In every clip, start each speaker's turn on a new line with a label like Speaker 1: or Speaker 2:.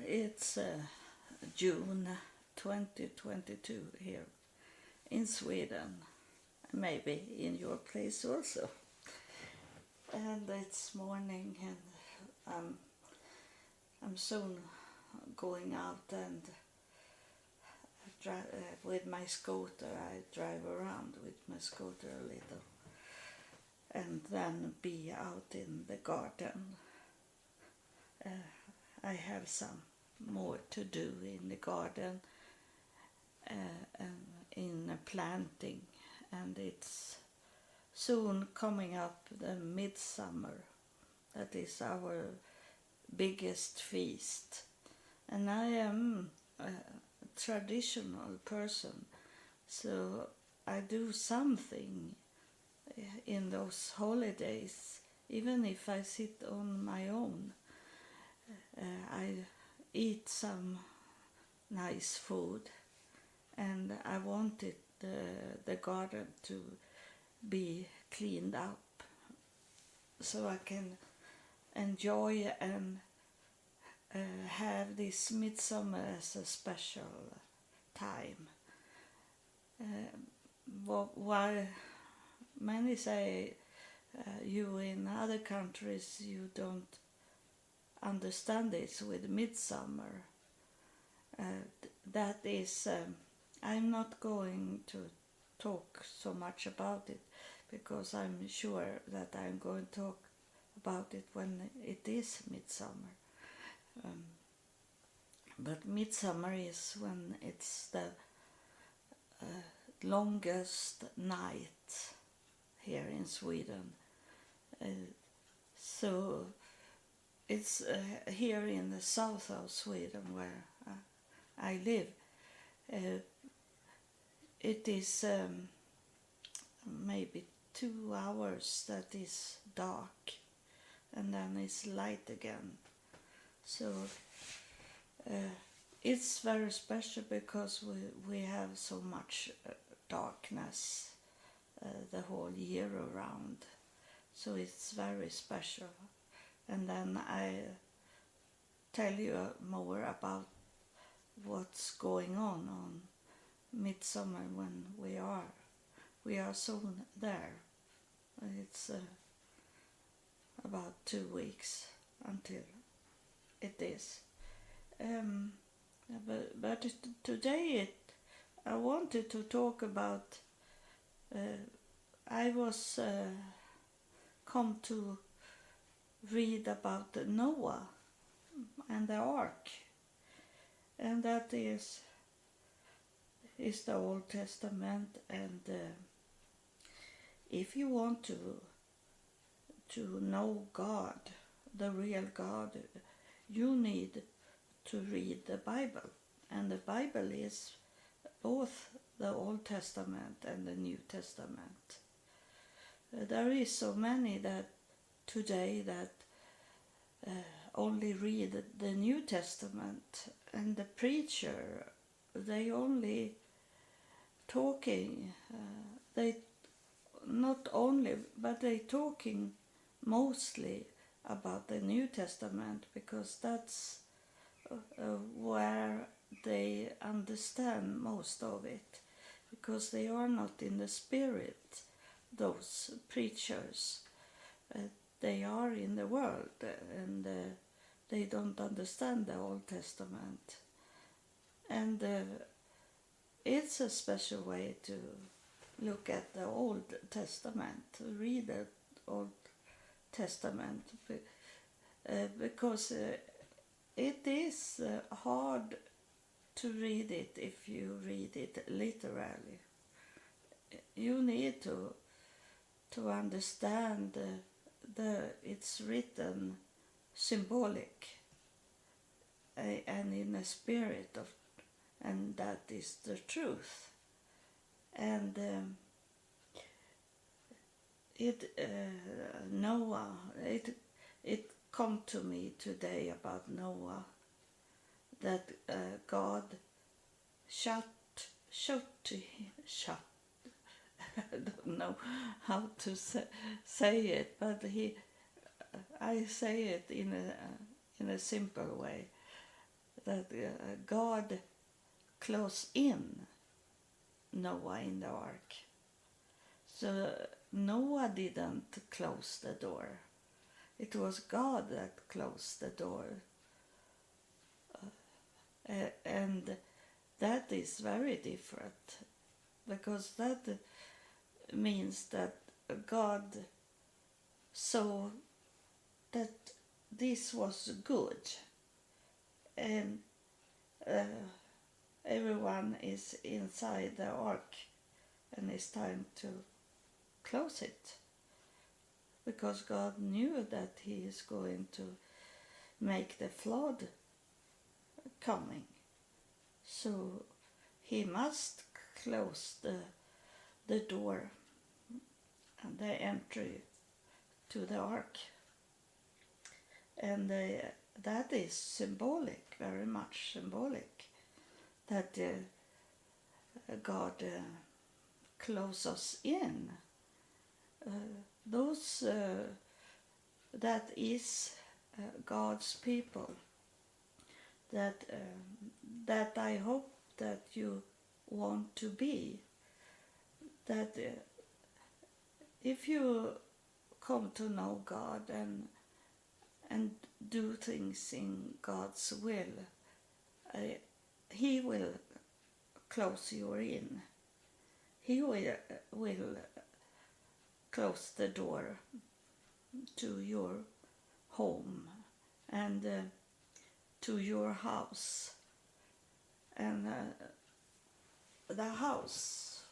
Speaker 1: It's June 2022 here in Sweden, maybe in your place also. And it's morning, and I'm soon going out and with my scooter. I drive around with my scooter a little, and then be out in the garden. I have some more to do in the garden and in planting, and it's soon coming up the midsummer. That is our biggest feast, and I am a traditional person, so I do something in those holidays, even if I sit on my own. I eat some nice food, and I wanted the garden to be cleaned up so I can enjoy and have this midsummer as a special time. While many say you in other countries you don't understand it with midsummer, that is, I'm not going to talk so much about it, because I'm sure that I'm going to talk about it when it is midsummer. But midsummer is when it's the longest night here in Sweden. So it's here in the south of Sweden where I live. It is maybe 2 hours that is dark, and then it's light again. So it's very special because we have so much darkness the whole year around. So it's very special. And then I tell you more about what's going on midsummer when we are soon there. It's about 2 weeks until it is. But today I wanted to talk about. I was come to read about Noah and the ark, and that is the Old Testament. And if you want to know God, the real God, you need to read the Bible, and the Bible is both the Old Testament and the New Testament. There is so many that today that only read the New Testament, and the preacher, they only talking, they not only, but they talking mostly about the New Testament, because that's where they understand most of it, because they are not in the spirit, those preachers. They are in the world, and they don't understand the Old Testament. And it's a special way to look at the Old Testament, to read the Old Testament, because it is hard to read it if you read it literally. You need to understand it's written symbolic and in a spirit of, and that is the truth. And Noah, it come to me today about Noah, that God shut I don't know how to say it, but I say it in a simple way. that God closed in Noah in the ark. So Noah didn't close the door. It was God that closed the door. And that is very different, because that means that God saw that this was good, and everyone is inside the ark, and it's time to close it, because God knew that he is going to make the flood coming. So he must close the door and the entry to the ark. And that is symbolic, very much symbolic, that God closes us in. Those that is God's people, that I hope that you want to be, that if you come to know God and do things in God's will, he will close you in. He will close the door to your home and to your house. And the house,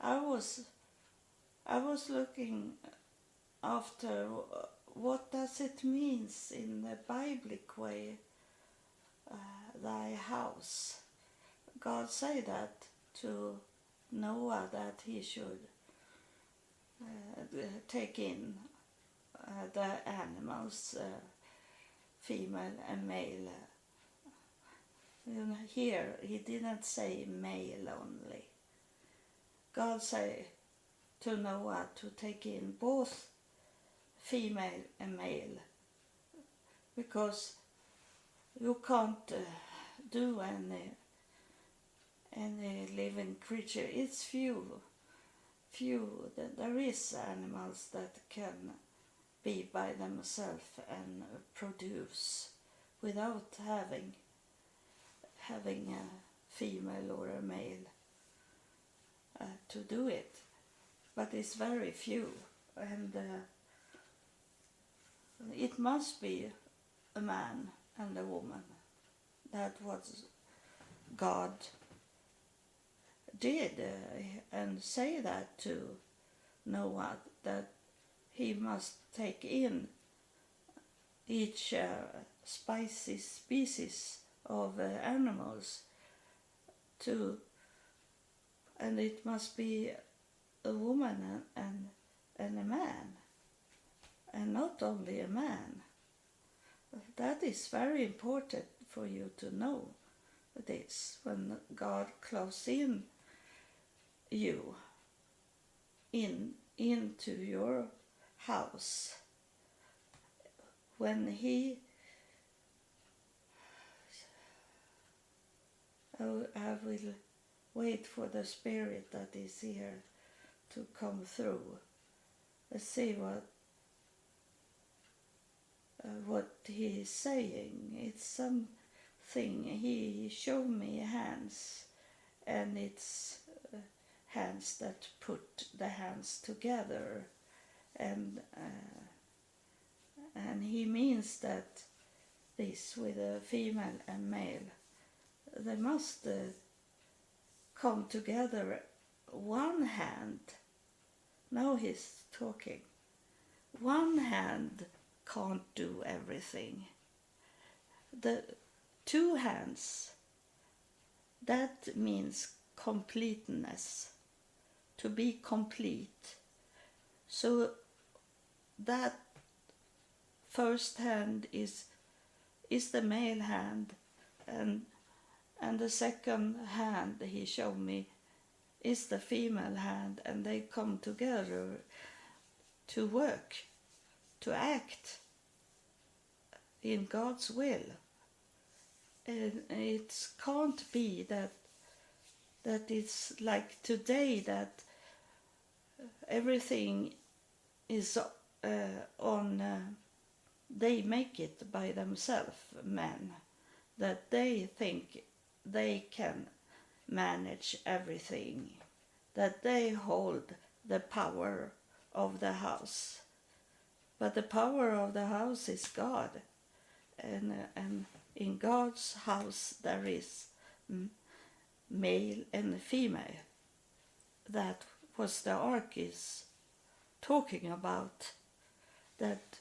Speaker 1: I was looking after what does it means in the biblic way, thy house. God say that to Noah, that he should take in the animals, female and male. Here he didn't say male only. God say to Noah to take in both female and male, because you can't do any living creature. It's few. There is animals that can be by themselves and produce without having a female or a male to do it, but it's very few, and it must be a man and a woman. That was God did, and say that to Noah, that he must take in each species of animals to, and it must be a woman and a man, and not only a man. That is very important for you to know this, when God closes in you into your house, when he I will wait for the Spirit that is here to come through. Let's see what he is saying. It's something he showed me hands, and it's hands that put the hands together, and he means that this with a female and male, they must come together. One hand, now he's talking, one hand can't do everything. The two hands, that means completeness, to be complete. So that first hand is the male hand, and the second hand he showed me is the female hand, and they come together to work, to act in God's will. it can't be that it's like today that everything is on. They make it by themselves, men, that they think they can manage everything, that they hold the power of the house. But the power of the house is God, and in God's house there is male and female. That was the ark is talking about. That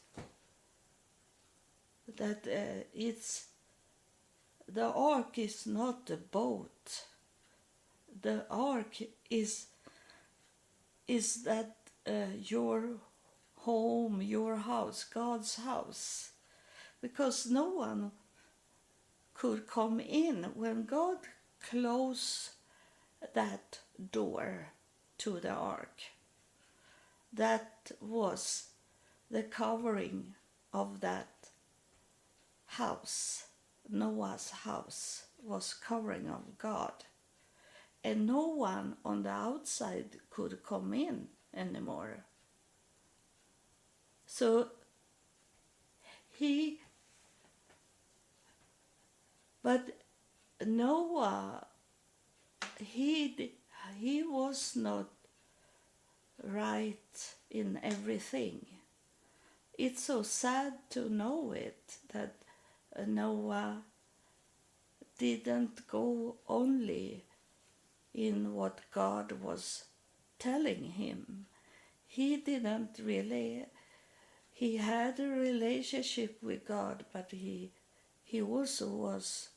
Speaker 1: it's the ark is not a boat. The ark is that your home, your house, God's house, because no one could come in when God closed that door to the ark. That was the covering of that house. Noah's house was covering of God, and no one on the outside could come in anymore. So but Noah, he was not right in everything. It's so sad to know it, that Noah didn't go only in what God was telling him. He didn't really, he had a relationship with God, but he also was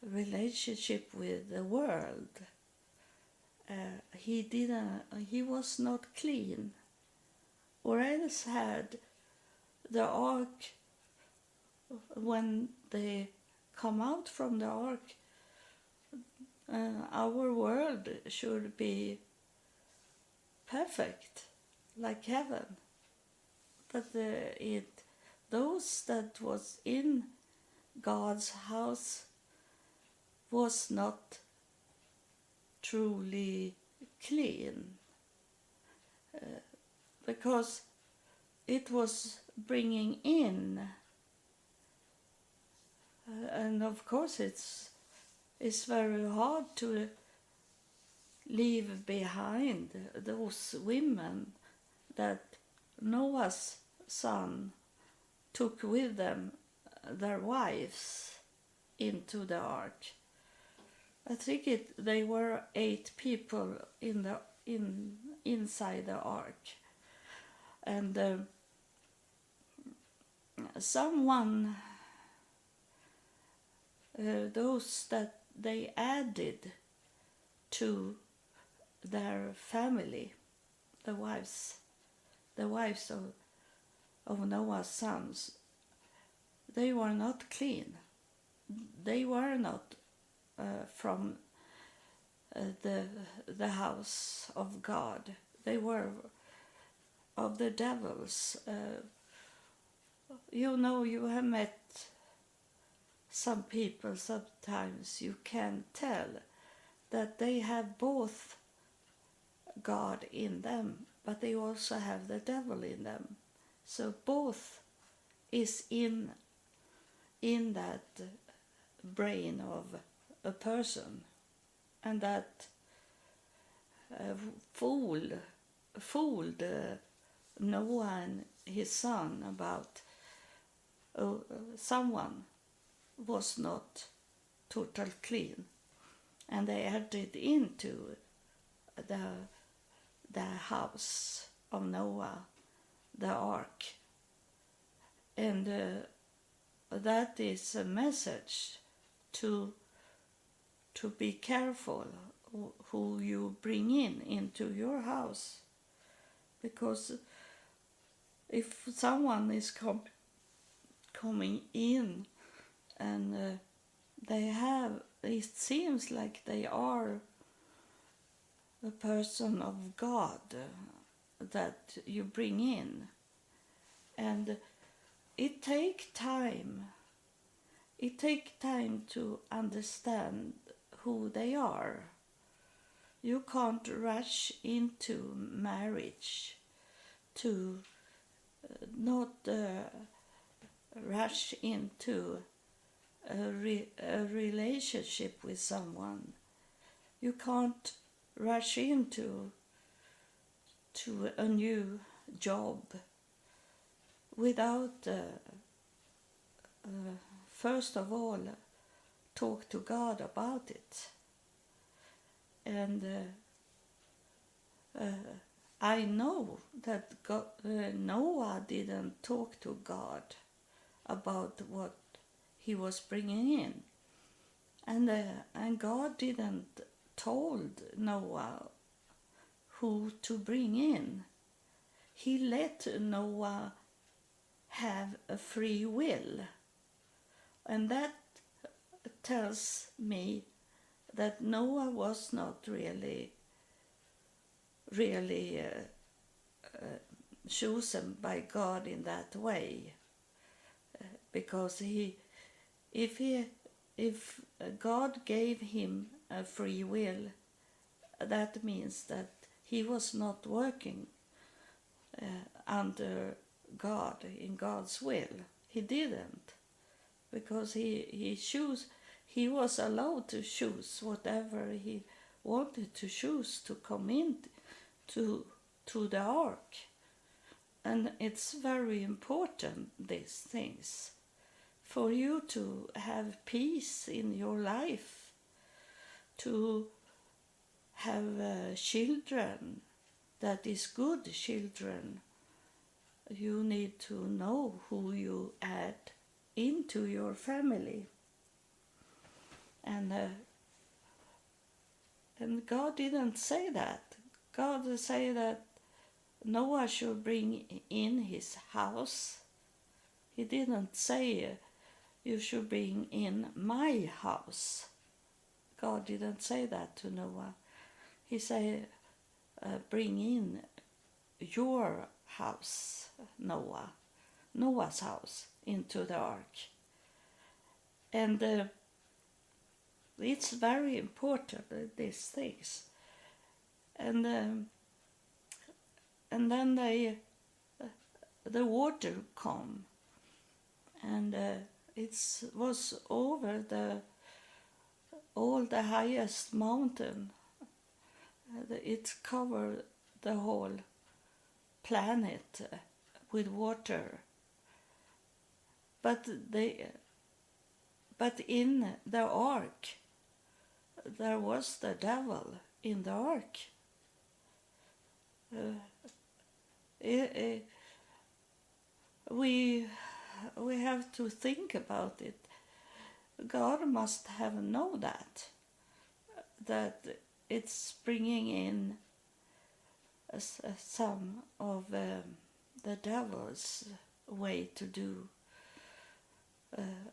Speaker 1: a relationship with the world. He was not clean, or else had the ark, when they come out from the ark, our world should be perfect, like heaven. But those that was in God's house was not truly clean, because it was bringing in, and of course it's very hard to leave behind those women that Noah's son took with them, their wives, into the ark. I think they were 8 people inside the ark, and someone, those that they added to their family, the wives of Noah's sons, they were not clean. They were not from the house of God. They were of the devils. You have met some people, sometimes you can tell that they have both God in them, but they also have the devil in them. So both is in that brain of a person, and that fooled Noah and his son about someone was not total clean, and they added into the house of Noah the ark, and that is a message to be careful who you bring into your house, because if someone is coming in and it seems like they are a person of God that you bring in, and it takes time. it takes time to understand who they are. You can't rush into marriage, to not rush into a relationship with someone. You can't rush into a new job without first of all talk to God about it. And I know that Noah didn't talk to God about what he was bringing in, and God didn't told Noah who to bring in. He let Noah have a free will, and that tells me that Noah was not really chosen by God in that way, because if God gave him a free will, that means that he was not working under God, in God's will. He didn't, because he was allowed to choose whatever he wanted to choose to come in to the ark. And it's very important, these things, for you to have peace in your life, to have children that is good children. You need to know who you add into your family. And God didn't say that. God said that Noah should bring in his house. He didn't say you should bring in my house. God didn't say that to Noah. He said bring in your house, Noah's house, into the ark. And it's very important, these things. And then the water come, and it was over all the highest mountain. It covered the whole planet with water. But in the ark, there was the devil in the ark. We have to think about it. God must have known that it's bringing in some of the devil's way to do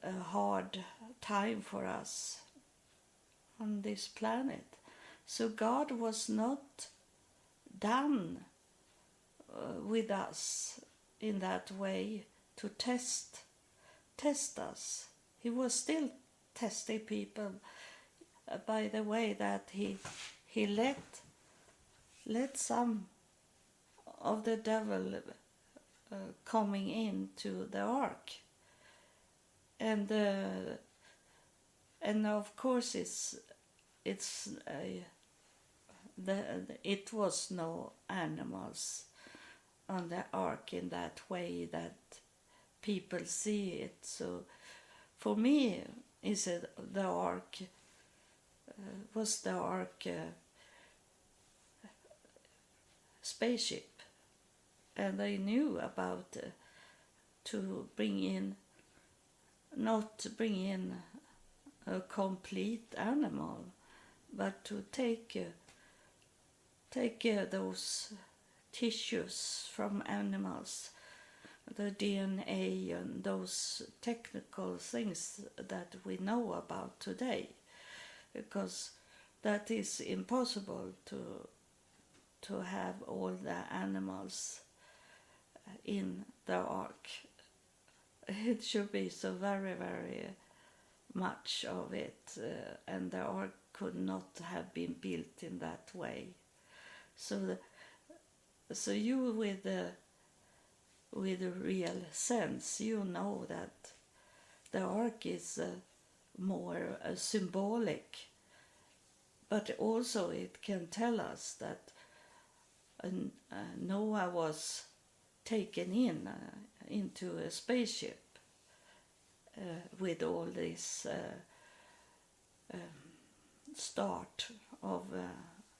Speaker 1: a hard time for us on this planet. So God was not done with us in that way to test us. He was still testing people by the way that he let some of the devil coming into the ark, and of course it was no animals on the ark in that way that people see it. So for me, is it the ark was the ark spaceship, and I knew about to not bring in a complete animal, but to take those tissues from animals, the DNA and those technical things that we know about today, because that is impossible to have all the animals in the ark. It should be so very, very much of it, and the ark could not have been built in that way. So, so you with the real sense, you know that the ark is more symbolic, but also it can tell us that Noah was taken into a spaceship with all this start of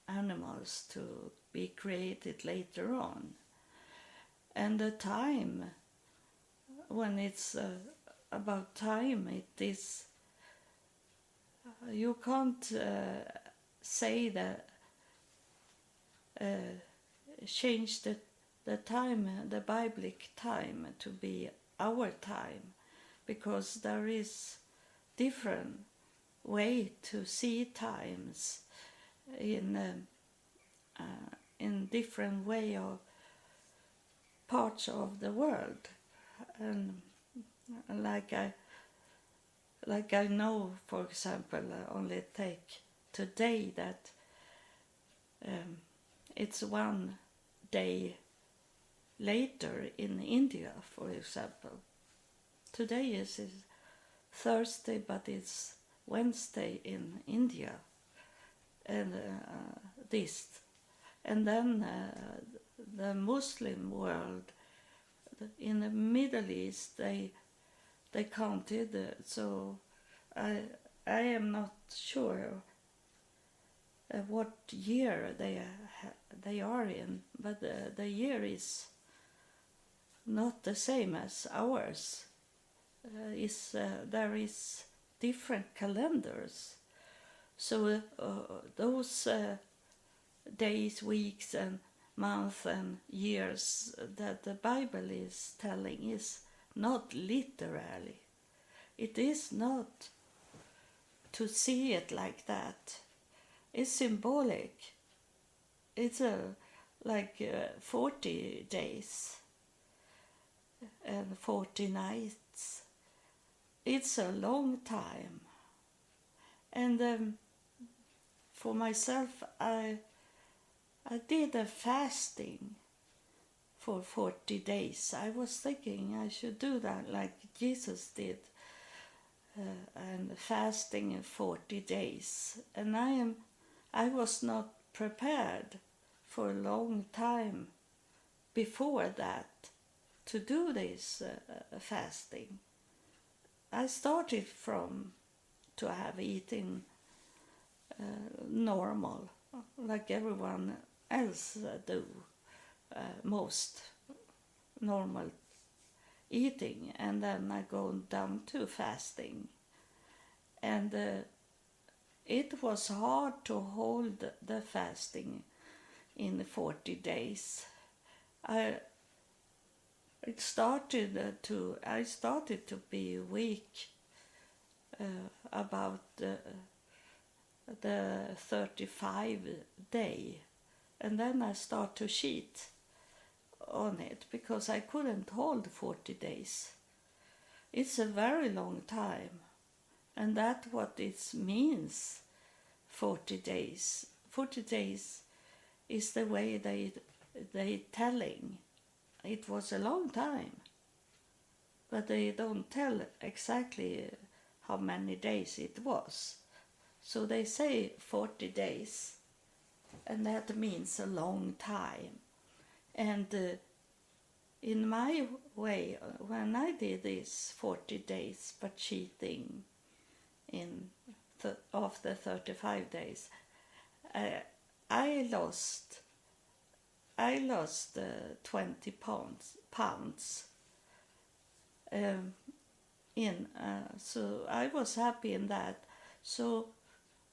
Speaker 1: animals to be created later on. And the time, when it's about time, it is, you can't say that, change the time, the biblic time, to be our time, because there is different way to see times in different way of parts of the world. And like I know, for example, only take today that it's one day later in India, for example. Today is Thursday, but it's Wednesday in India, and and then the Muslim world in the Middle East, they counted. So I am not sure what year they are in, but the year is not the same as ours. There is different calendars, so those days, weeks, and months and years that the Bible is telling is not literally. It is not to see it like that. It's symbolic. It's like 40 days and 40 nights. It's a long time. And for myself, I did a fasting for 40 days. I was thinking I should do that like Jesus did, and fasting in 40 days. And I was not prepared for a long time before that to do this fasting. I started from to have eaten normal, like everyone else do, most normal eating, and then I go down to fasting. And it was hard to hold the fasting in 40 days. I started to be weak about the 35 day, and then I start to cheat on it because I couldn't hold 40 days. It's a very long time, and that's what it means. 40 days. 40 days is the way they telling. It was a long time, but they don't tell exactly how many days it was. So they say 40 days, and that means a long time. And in my way, when I did this 40 days but cheating of the 35 days, I lost 20 pounds. So I was happy in that. So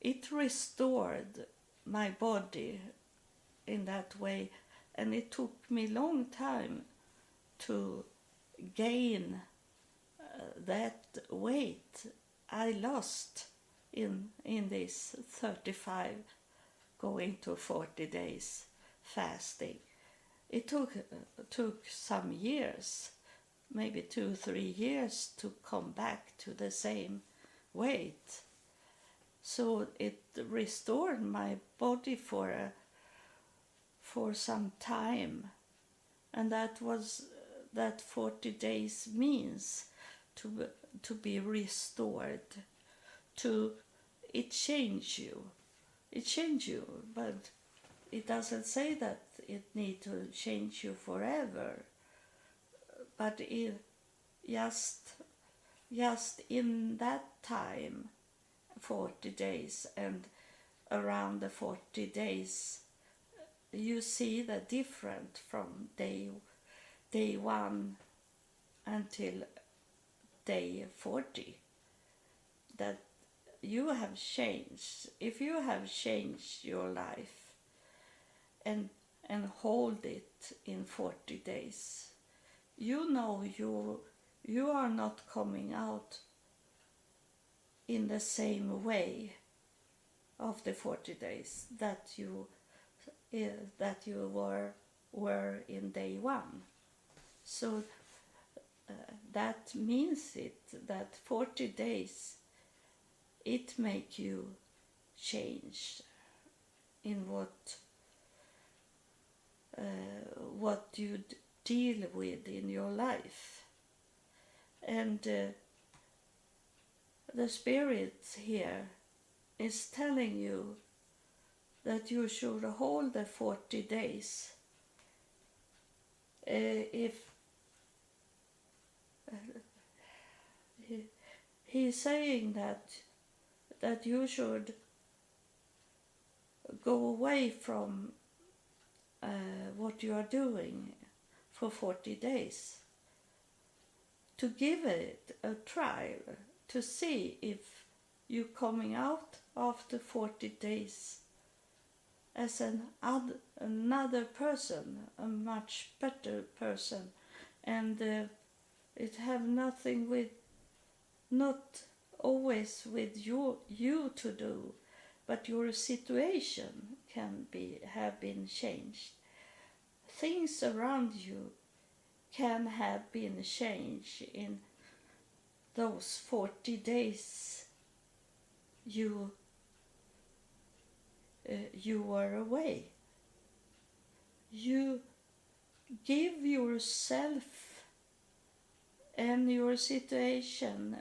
Speaker 1: it restored my body in that way, and it took me a long time to gain that weight I lost in this 35 going to 40 days fasting. It took some years, maybe 2-3 years, to come back to the same weight. So it restored my body for some time, and that 40 days means to be restored. To it change you, but it doesn't say that it need to change you forever. But it just in that time, 40 days, and around the 40 days, you see the difference from day 1 until day 40, that you have changed. If you have changed your life and hold it in 40 days, you know you are not coming out in the same way of the 40 days that you were in day 1. So that means that 40 days it make you change in what you deal with in your life. And the Spirit here is telling you that you should hold the 40 days. He's saying that you should go away from what you are doing for 40 days, to give it a trial, to see if you coming out after 40 days as another person, a much better person, and it have nothing with, not always with you to do, but your situation have been changed. Things around you can have been changed in those 40 days you were away. You give yourself and your situation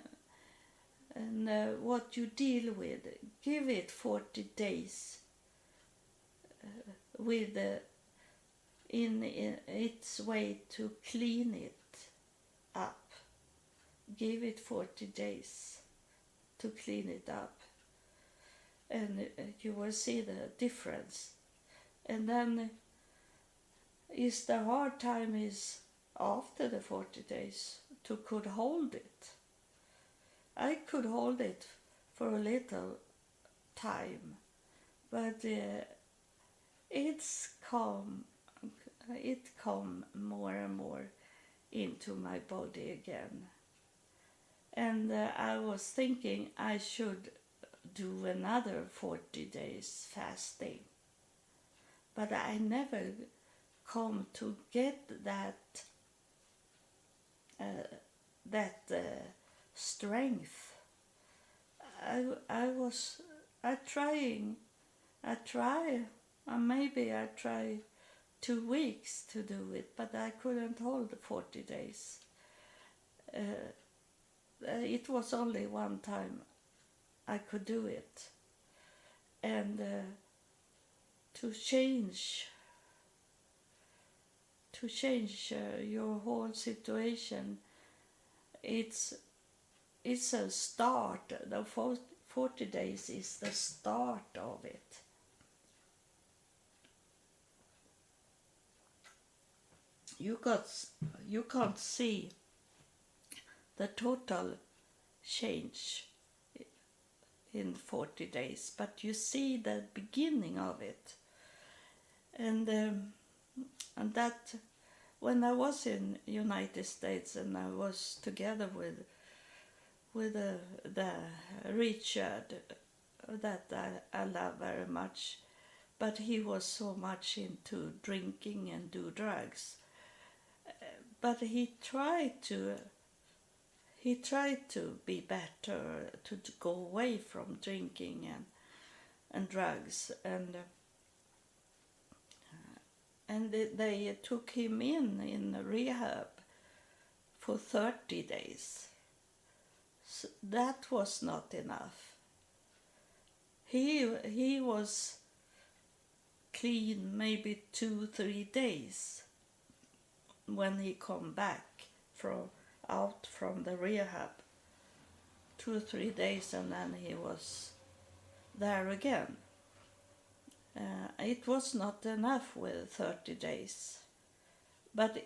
Speaker 1: and what you deal with, give it 40 days with in its way to clean it up. Give it 40 days to clean it up, and you will see the difference. And then is the hard time is after the 40 days to could hold it. I could hold it for a little time, but it come more and more into my body again. And I was thinking I should do another 40 days fasting, but I never come to get that strength. Maybe I tried 2 weeks to do it, but I couldn't hold 40 days. It was only one time I could do it. And to change your whole situation, it's a start. The 40 days is the start of it. You can't see the total change in 40 days, but you see the beginning of it. And that when I was in United States and I was together with the Richard that I love very much, but he was so much into drinking and do drugs. But he tried he tried to be better, to go away from drinking and drugs, and they took him in rehab for 30 days. So that was not enough. He was clean maybe 2-3 days when he come back out from the rehab. 2-3 days, and then he was there again. It was not enough with 30 days, but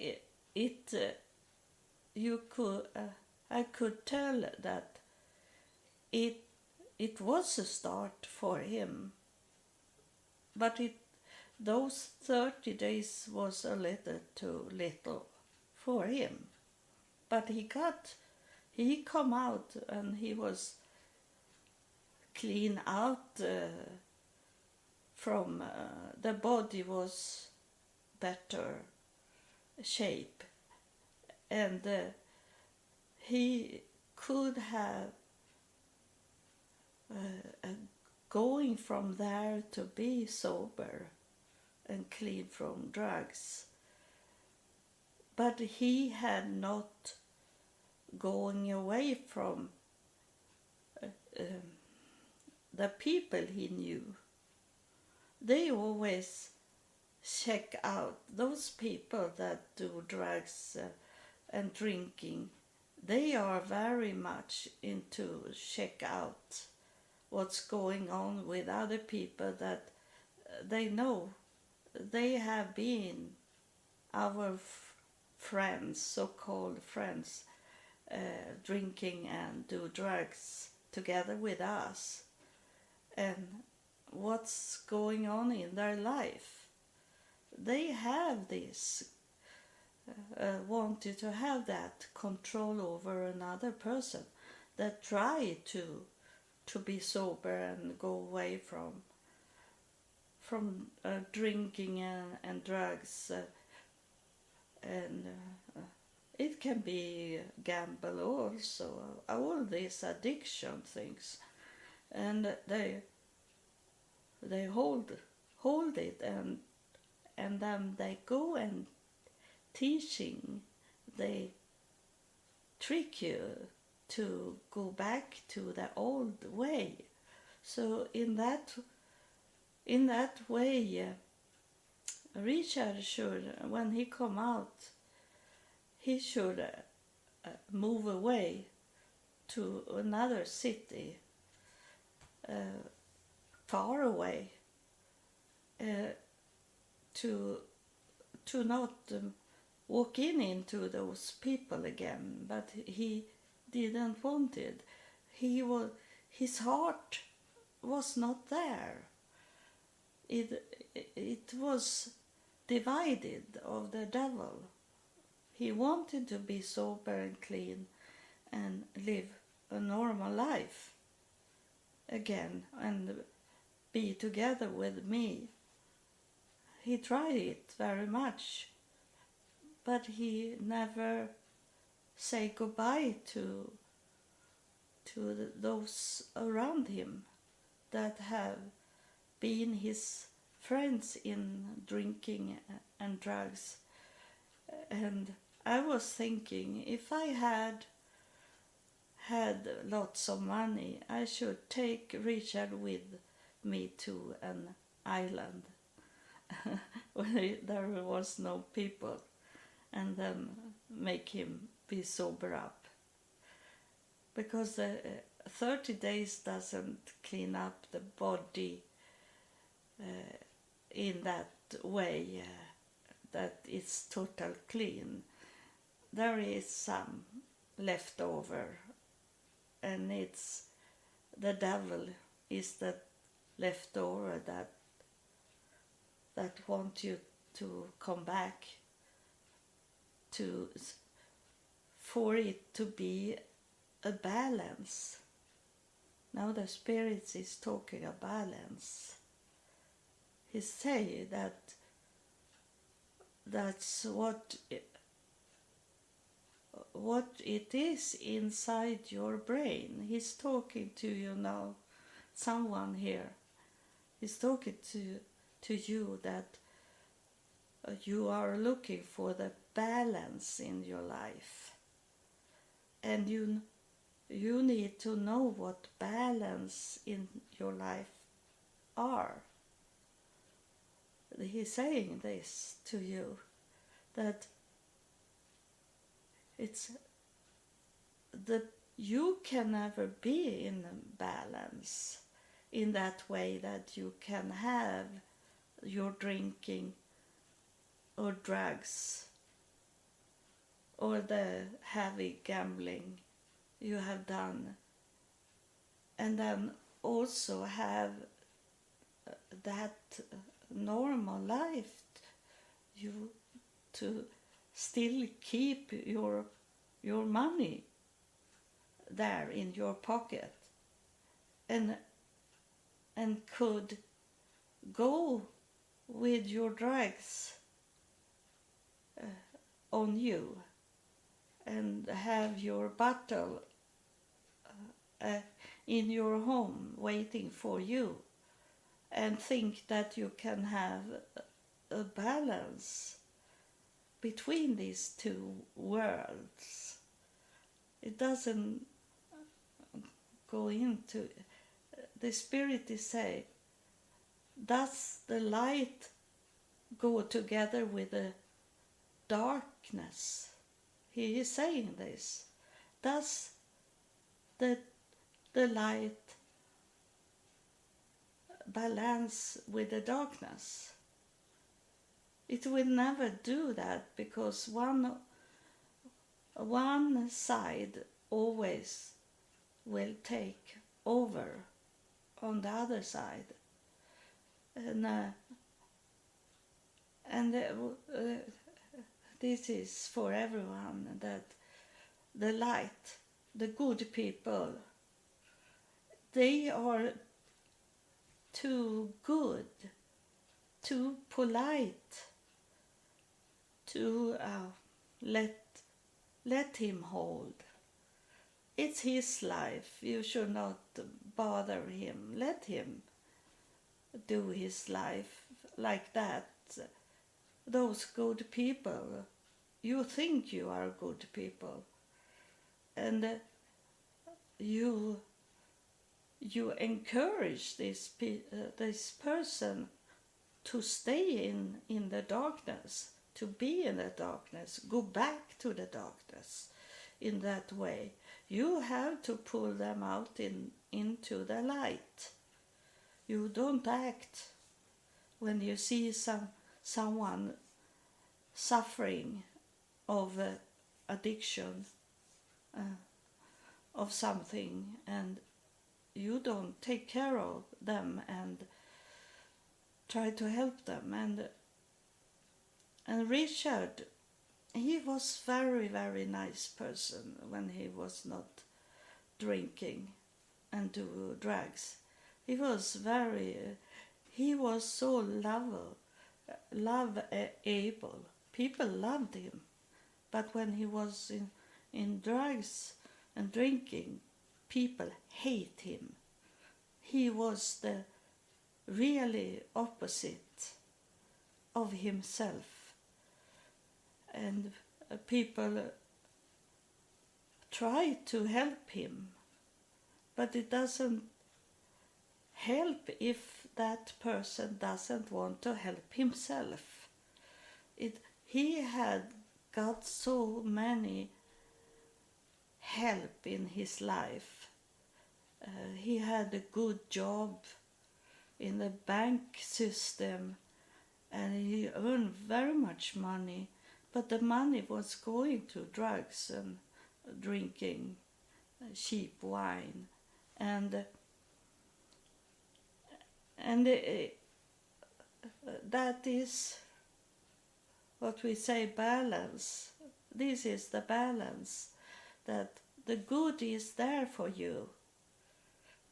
Speaker 1: I could tell that it was a start for him, but those 30 days was a little too little for him. But he come out, and he was clean out from the body was better shape, and he could have going from there to be sober and clean from drugs. But he had not going away from the people he knew. They always check out those people that do drugs and drinking. They are very much into check out what's going on with other people that they know. They have been our friends, so-called friends, drinking and do drugs together with us, and what's going on in their life. They have this wanted to have that control over another person, that try to be sober and go away from drinking and drugs, and it can be gamble also, all these addiction things, and they hold it, and then they go and teaching, they trick you to go back to the old way. So in that way, Richard should, when he come out, he should move away to another city, far away, to not walk into those people again. But he didn't want it. His heart was not there. It was divided of the devil. He wanted to be sober and clean and live a normal life again and be together with me. He tried it very much, but he never say goodbye to those around him that have been his friends in drinking and drugs. And I was thinking, if I had lots of money, I should take Richard with me to an island where there was no people, and then make him be sober up, because 30 days doesn't clean up the body in that way that it's total clean. There is some left over, and it's the devil is the leftover that want you to come back to, for it to be a balance. Now the Spirit is talking a balance. He say that's what what it is inside your brain. He's talking to you now, someone here. He's talking to you that you are looking for the balance in your life. And you need to know what balance in your life are. He's saying this to you, that it's that you can never be in balance in that way that you can have your drinking or drugs or the heavy gambling you have done, and then also have that normal life, you to still keep your money there in your pocket, and could go with your drugs on you and have your bottle in your home waiting for you, and think that you can have a balance between these two worlds. It doesn't go into the Spirit is saying, does the light go together with the darkness? He is saying this. Does the light balance with the darkness? It will never do that, because one side always will take over on the other side, and this is for everyone, that the light, the good people, they are too good, too polite to let him hold. It's his life. You should not bother him. Let him do his life like that. Those good people, you think you are good people, and you encourage this person to stay in the darkness, to be in the darkness, go back to the darkness in that way. You have to pull them out into the light. You don't act when you see someone suffering of addiction of something, and you don't take care of them and try to help them. And Richard, he was very, very nice person when he was not drinking and do drugs. He was so able. People loved him. But when he was in drugs and drinking, people hate him. He was the really opposite of himself. And people try to help him, but it doesn't help if that person doesn't want to help himself. He had got so many help in his life. He had a good job in the bank system, and he earned very much money, but the money was going to drugs and drinking cheap wine, and that is what we say balance. This is the balance, that the good is there for you,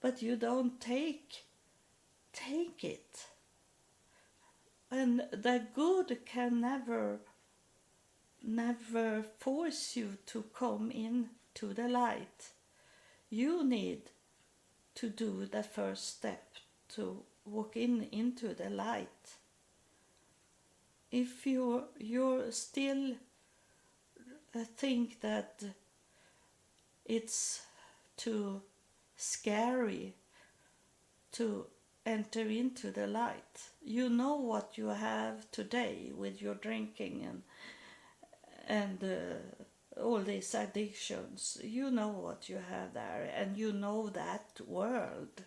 Speaker 1: but you don't take it. And the good can never never force you to come into the light. You need to do the first step to walk into the light. If you're still think that it's too scary to enter into the light, you know what you have today with your drinking and all these addictions. You know what you have there, and you know that world.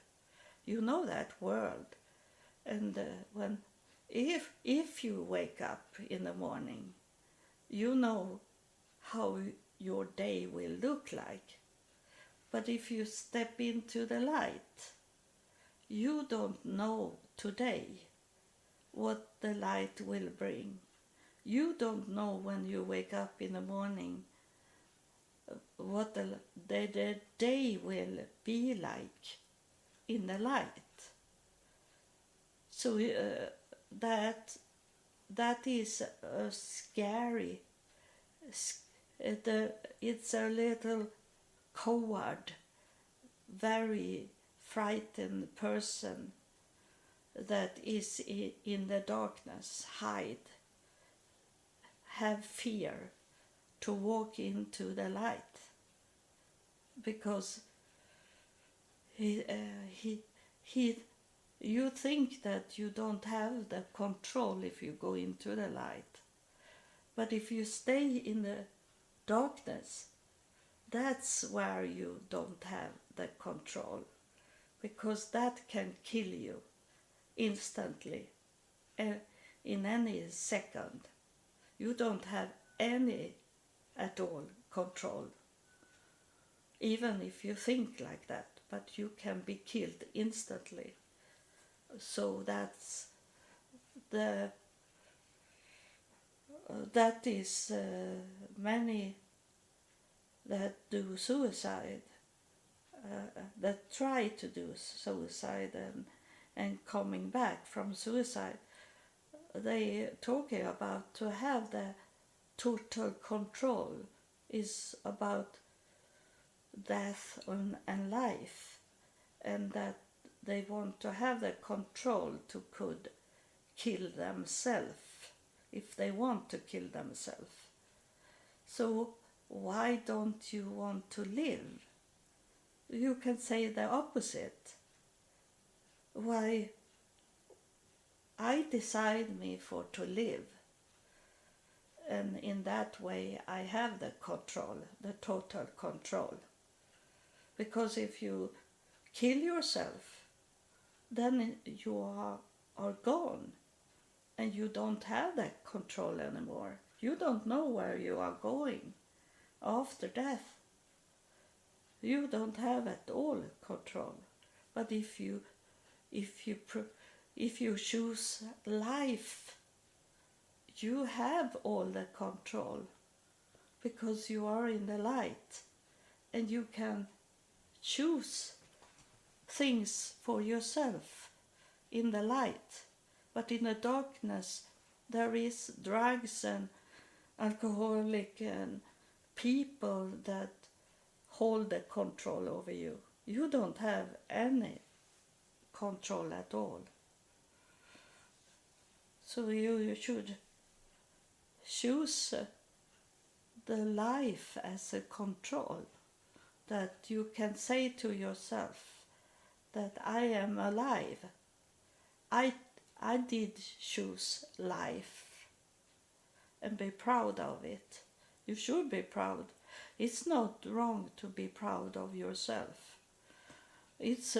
Speaker 1: You know that world, and when if you wake up in the morning, you know how your day will look like. But if you step into the light, you don't know today what the light will bring. You don't know when you wake up in the morning what the day will be like in the light. So that is a scary. It's a little coward, very frightened person that is in the darkness, hide, have fear to walk into the light, because you think that you don't have the control if you go into the light. But if you stay in the darkness, that's where you don't have the control, because that can kill you instantly, in any second. You don't have any at all control, even if you think like that, but you can be killed instantly. So that's that is many that do suicide, that try to do suicide and coming back from suicide. They talking about to have the total control is about death and life, and that they want to have the control to could kill themselves if they want to kill themselves. So why don't you want to live? You can say the opposite. Why I decide me for to live, and in that way I have the control, the total control. Because if you kill yourself, then you are gone, and you don't have that control anymore. You don't know where you are going after death. You don't have at all control. But if you choose life, you have all the control, because you are in the light, and you can choose things for yourself in the light. But in the darkness there is drugs and alcoholic and people that hold the control over you. You don't have any control at all. So you should choose the life as a control, that you can say to yourself that I am alive. I did choose life, and be proud of it. You should be proud. It's not wrong to be proud of yourself. It's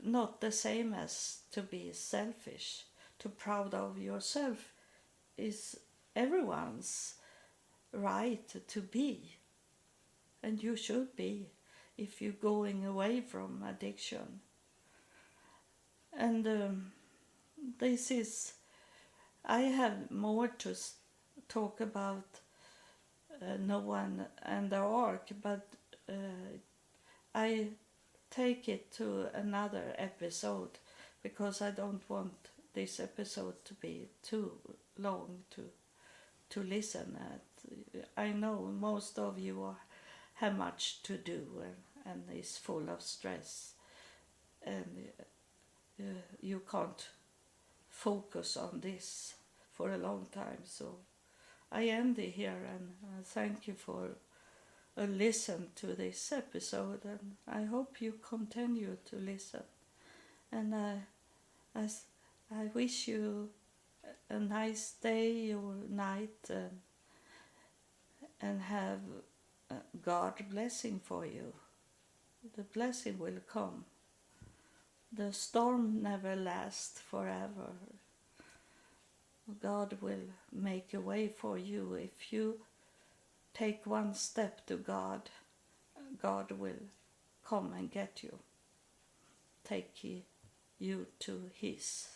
Speaker 1: not the same as to be selfish. To proud of yourself is everyone's right to be, and you should be if you're going away from addiction. And this is, I have more to talk about Noah and the ark, but I take it to another episode, because I don't want this episode to be too long to listen at. I know most of you have much to do and is full of stress, and you can't focus on this for a long time. So I end it here, and thank you for listen to this episode, and I hope you continue to listen. And I wish you a nice day or night, and have God blessing for you. The blessing will come. The storm never lasts forever. God will make a way for you. If you take one step to God, God will come and get you, take you to His.